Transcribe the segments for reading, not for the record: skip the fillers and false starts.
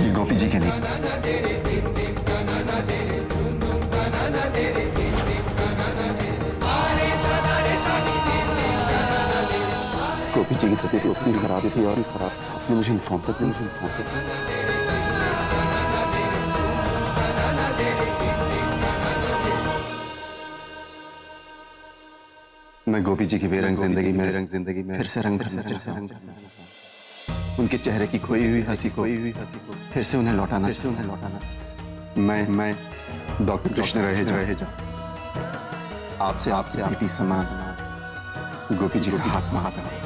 ये गोपी जी के लिए। गोपी जी की तबीयत इतनी खराब थी और खराब, आपने मुझे इन्फॉर्म तक नहीं मैं गोपी जी की बेरंग जिंदगी में फिर से रंग उनके चेहरे की खोई हुई हंसी को फिर से उन्हें लौटाना। मैं डॉक्टर कृष्ण रहेजा आपसे बेटी समान गोपी जी का हाथ मांगता हूं।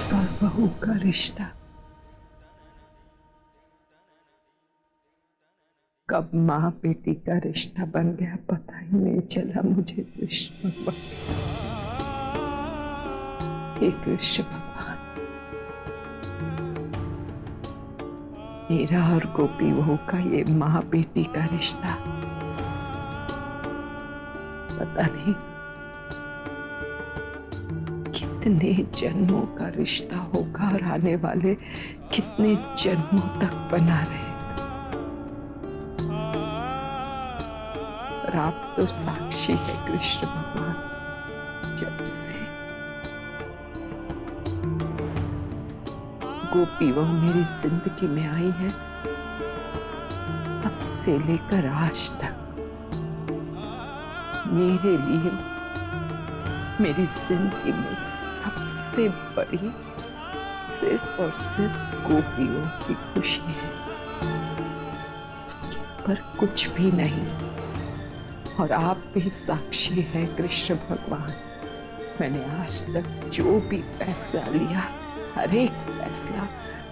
और बहू का रिश्ता कब माँ बेटी का रिश्ता बन गया पता ही नहीं चला मुझे। कृष्ण भगवान, हे कृष्ण भगवान, मेरा और गोपी बहू का ये माँ बेटी का रिश्ता पता नहीं कितने जन्मों का रिश्ता होगा और आने वाले कितने जन्मों तक बना रहेगा। और आप तो साक्षी है कृष्ण भगवान, जब से गोपी वो मेरी जिंदगी में आई है तब से लेकर आज तक मेरे लिए मेरी जिंदगी में सबसे बड़ी सिर्फ और सिर्फ गोपियों की खुशी है, उसके ऊपर कुछ भी नहीं। और आप भी साक्षी है कृष्ण भगवान, मैंने आज तक जो भी फैसला लिया हर एक फैसला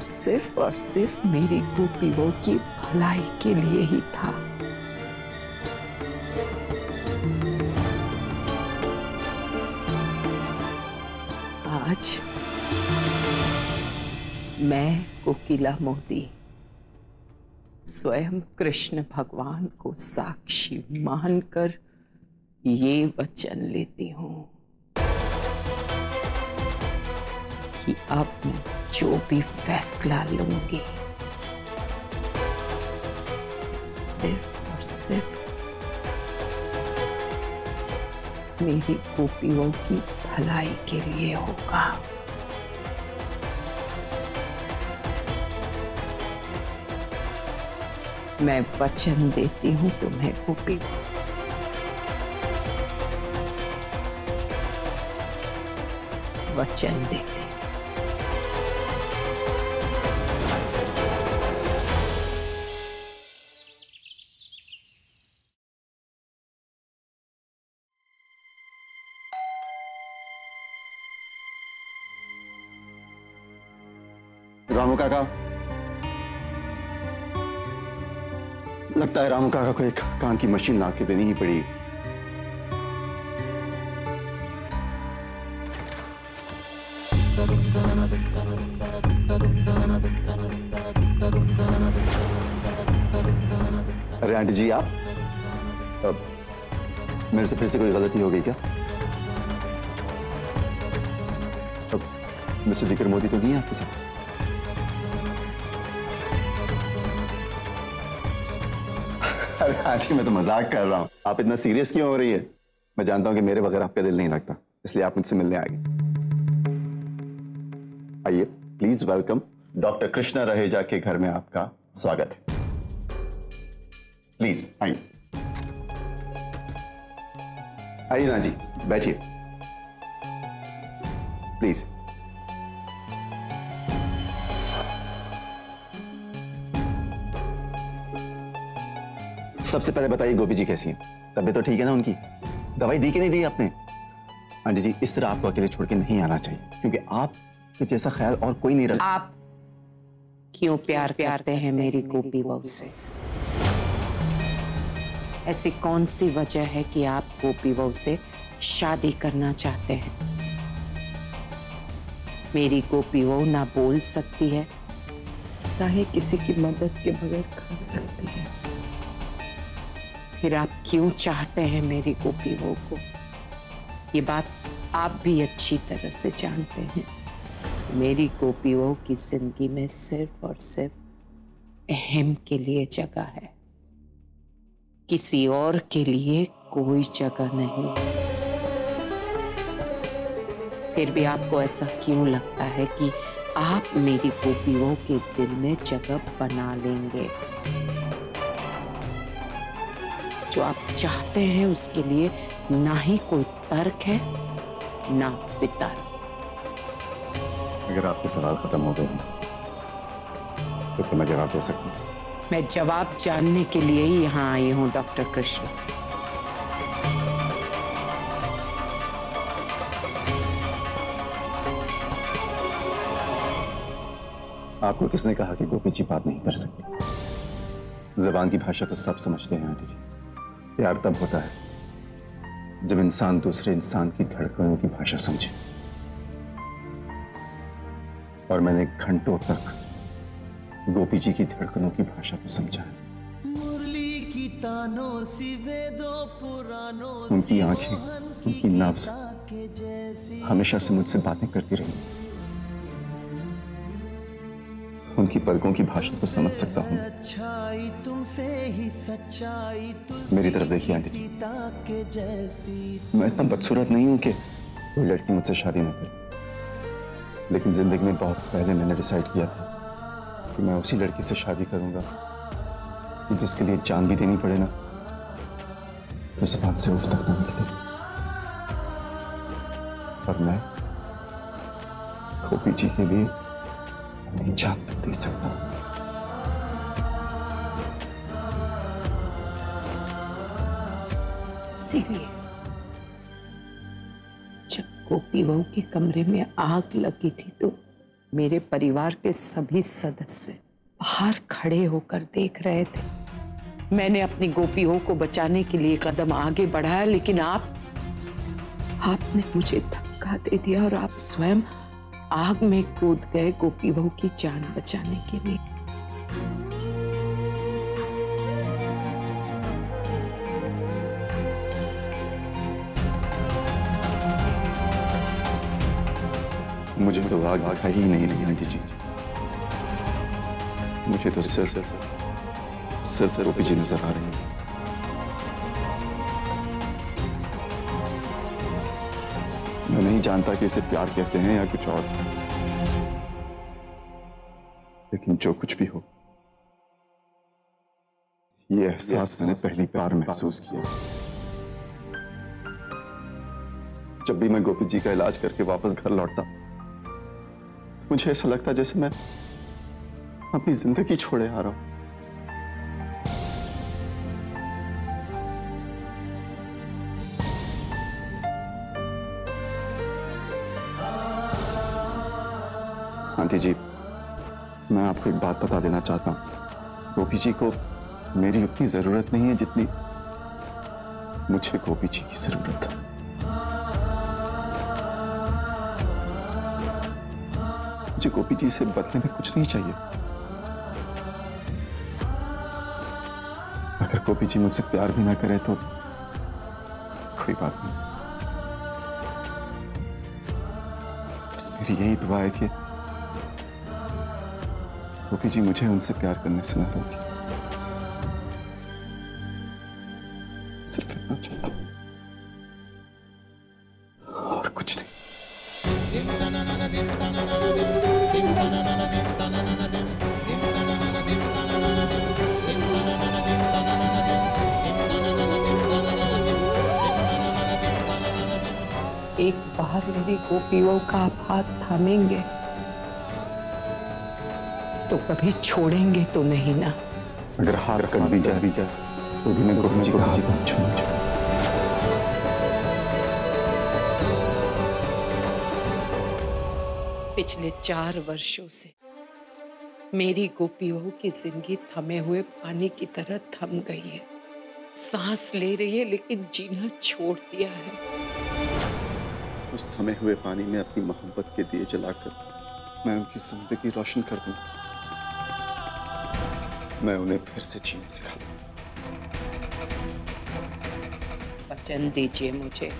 सिर्फ और सिर्फ मेरी गोपियों की भलाई के लिए ही था। आज मैं कोकिला मोदी स्वयं कृष्ण भगवान को साक्षी मानकर ये वचन लेती हूं कि अब मैं जो भी फैसला लूंगी सिर्फ और सिर्फ मेरी गोपियों की भलाई के लिए होगा। मैं वचन देती हूँ तुम्हें गोपी। वचन देती हूँ। रामू काका, लगता है रामू काका को एक कान की मशीन ला के देनी ही पड़ी। अरे आंटी जी, आप मेरे से फिर से कोई गलती हो गई क्या? मिस्टर जिकर मोदी तो नहीं है आपके साथ? अरे आंटी, मैं तो मजाक कर रहा हूं। आप इतना सीरियस क्यों हो रही है? मैं जानता हूं कि मेरे बगैर आपका दिल नहीं लगता, इसलिए आप मुझसे मिलने आ गए। आइए, please welcome. Doctor Krishna Raheja के घर में आपका स्वागत है। प्लीज आइए। आइए ना जी, बैठिए प्लीज। सबसे पहले बताइए, गोपी जी कैसी हैं? तबीयत तो ठीक है ना उनकी? दवाई दी कि नहीं दी आपने? आंटी जी, इस तरह आपको अकेले छोड़ के नहीं आना चाहिए, क्योंकि आप के जैसा ख्याल और कोई नहीं रखता। आप क्यों प्यार करते हैं मेरी गोपी बहू से? ऐसी कौन सी वजह है कि आप गोपी बहू से शादी करना चाहते हैं? मेरी गोपी बहू ना बोल सकती है, ना ही किसी की मदद के बगैर खा सकती है। फिर आप क्यों चाहते हैं मेरी गोपी बहू को? ये बात आप भी अच्छी तरह से जानते हैं। मेरी गोपी बहू की जिंदगी में सिर्फ और सिर्फ अहम के लिए जगह है, किसी और के लिए कोई जगह नहीं। फिर भी आपको ऐसा क्यों लगता है कि आप मेरी गोपी बहू के दिल में जगह बना लेंगे? जो आप चाहते हैं उसके लिए ना ही कोई तर्क है, ना वितर्क। अगर आपके सवाल खत्म हो गए तो मैं जवाब दे सकता हूँ। मैं जवाब जानने के लिए ही यहाँ आई हूँ डॉक्टर कृष्ण। आपको किसने कहा कि गोपी जी बात नहीं कर सकती? जबान की भाषा तो सब समझते हैं आंटी जी। प्यार तब होता है जब इंसान दूसरे इंसान की धड़कनों की भाषा समझे, और मैंने घंटों तक गोपी जी की धड़कनों की भाषा को समझा है। उनकी आंखें, उनकी नब्ज हमेशा से मुझसे बातें करती रही। उनकी पलकों की भाषा तो समझ सकता हूं। मेरी तरफ देखिए आंटी जी, मैं इतना बदसूरत नहीं हूं कि कोई लड़की मुझसे शादी ना करे, लेकिन जिंदगी में बहुत पहले मैंने डिसाइड किया था कि मैं उसी लड़की से शादी करूंगा कि जिसके लिए जान भी देनी पड़े ना तो ज़बान से उफ तक ना निकले। और मैं गोपी जी के लिए अपनी जान तक दे सकता हूं। इसीलिए जब गोपी बहू के कमरे में आग लगी थी तो मेरे परिवार के सभी सदस्य बाहर खड़े होकर देख रहे थे। मैंने अपनी गोपी बहू को बचाने के लिए कदम आगे बढ़ाया, लेकिन आपने मुझे धक्का दे दिया और आप स्वयं आग में कूद गए गोपी बहू की जान बचाने के लिए। मुझे तो आग है ही नहीं आंटी जी। मुझे तो सिर्फ गोपी जी नजर आ रही है। मैं नहीं जानता कि इसे प्यार कहते हैं या कुछ और, लेकिन जो कुछ भी हो, ये एहसास मैंने पहली बार महसूस किया जब भी मैं गोपी जी का इलाज करके वापस घर लौटता तो मुझे ऐसा लगता जैसे मैं अपनी जिंदगी छोड़े आ रहा हूं। आंटी जी, मैं आपको एक बात बता देना चाहता हूं। गोपी जी को मेरी उतनी जरूरत नहीं है जितनी मुझे गोपी जी की जरूरत है। मुझे गोपी जी से बदले में कुछ नहीं चाहिए। अगर गोपी जी मुझसे प्यार भी ना करे तो कोई बात नहीं। बस मेरी यही दुआ है कि गोपी जी मुझे उनसे प्यार करने से ना रोके। सिर्फ इतना चाहिए और कुछ नहीं। एक बार मेरी गोपियों का आप हाथ थामेंगे तो कभी छोड़ेंगे तो नहीं ना? अगर हार कर भी जाए तो भी मैं गोपी जी को छूंगा। पिछले 4 वर्षों से मेरी गोपियों की जिंदगी थमे हुए पानी की तरह थम गई है। सांस ले रही है लेकिन जीना छोड़ दिया है। उस थमे हुए पानी में अपनी मोहब्बत के दिए जलाकर मैं उनकी जिंदगी रोशन कर दूं। मैं उन्हें फिर से जीना सिखा दूं। वचन दीजिए मुझे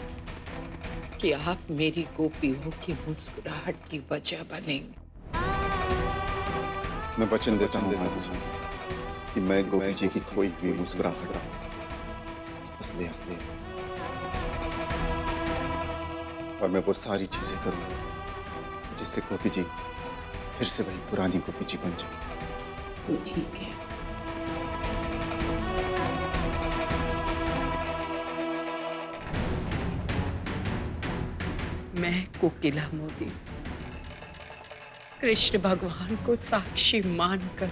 कि आप मेरी गोपियों की मुस्कुराहट की वजह बनेंगे। मैं वचन देता हूं कि मैं गोपी जी की खोई हुई मुस्कुराहट असली और मैं वो सारी चीजें करूंगा जिससे गोपी जी फिर से वही पुरानी गोपी जी बन जाए। तो ठीक है। मैं कोकिला मोदी कृष्ण भगवान को साक्षी मानकर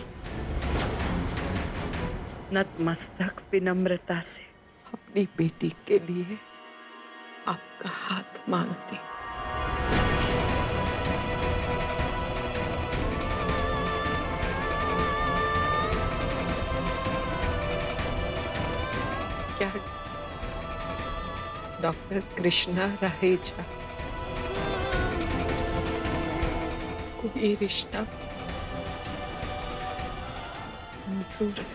नतमस्तक विनम्रता से अपनी बेटी के लिए आपका हाथ मांगती। क्या डॉक्टर कृष्णा रहेजा को ये रिश्ता मंजूर है?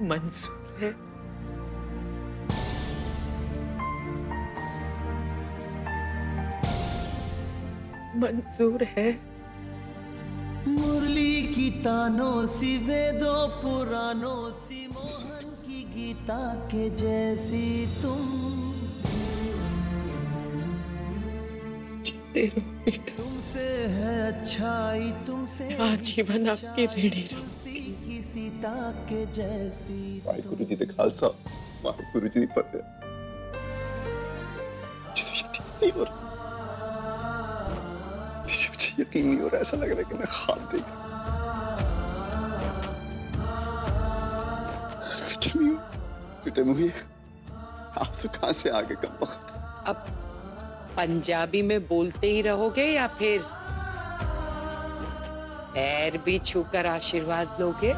मंजूर है। मंजूर है। मुरली की तानों सी वेदों पुराणों सी मोहन की गीता के जैसी तुम जीते रहो बेटा। तुमसे है अच्छाई तुमसे आजीवन आपकी ऋणी रहूंगी। की सीता के जैसी वाहिगुरु जी दे खालसा वाहिगुरु जी दी फतेह। मुझे यकीन नहीं हो रहा, ऐसा लग रहा है कि मैं ख्वाब देख रहा हूं। फिटम हुई आंसू कहां से आ गए कब वक्त। अब पंजाबी में बोलते ही रहोगे या फिर पैर भी छूकर आशीर्वाद लोगे?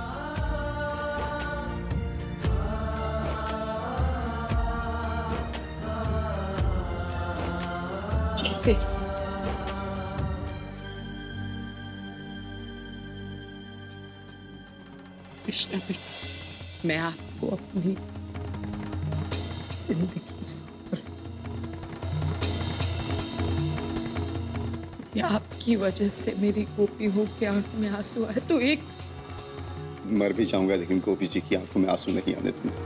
कृष्णा बेटा, मैं आपको अपनी जिंदगी सौंप रही हूं। आपकी वजह से मेरी गोपियों की आंख में आंसू आए तो एक मर भी जाऊंगा लेकिन गोपी जी की आंखों में आंसू नहीं आने दूंगा।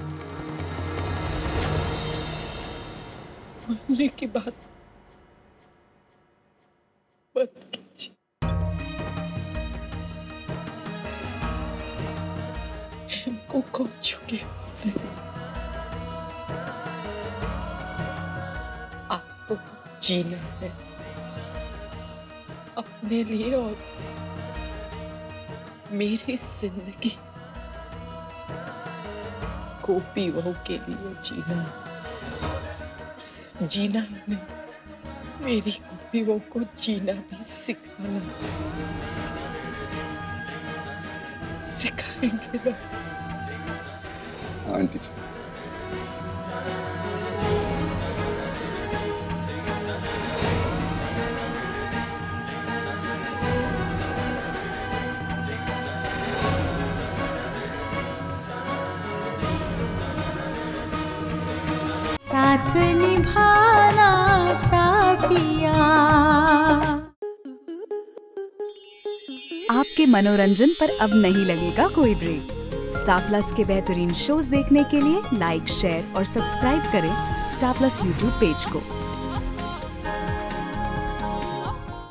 मरने की बात मत कीजिए। को खो चुकी हूँ। आपको जीना है अपने लिए और मेरी जिंदगी गोपी बहू के लिए जीना। सिर्फ जीना ही नहीं, मेरी गोपी बहू को जीना भी सिखाना। सिखाएंगे ना आंटी जी। साथ निभाना साथिया। आपके मनोरंजन पर अब नहीं लगेगा कोई ब्रेक। स्टार प्लस के बेहतरीन शोज देखने के लिए लाइक, शेयर और सब्सक्राइब करें स्टार प्लस यूट्यूब पेज को।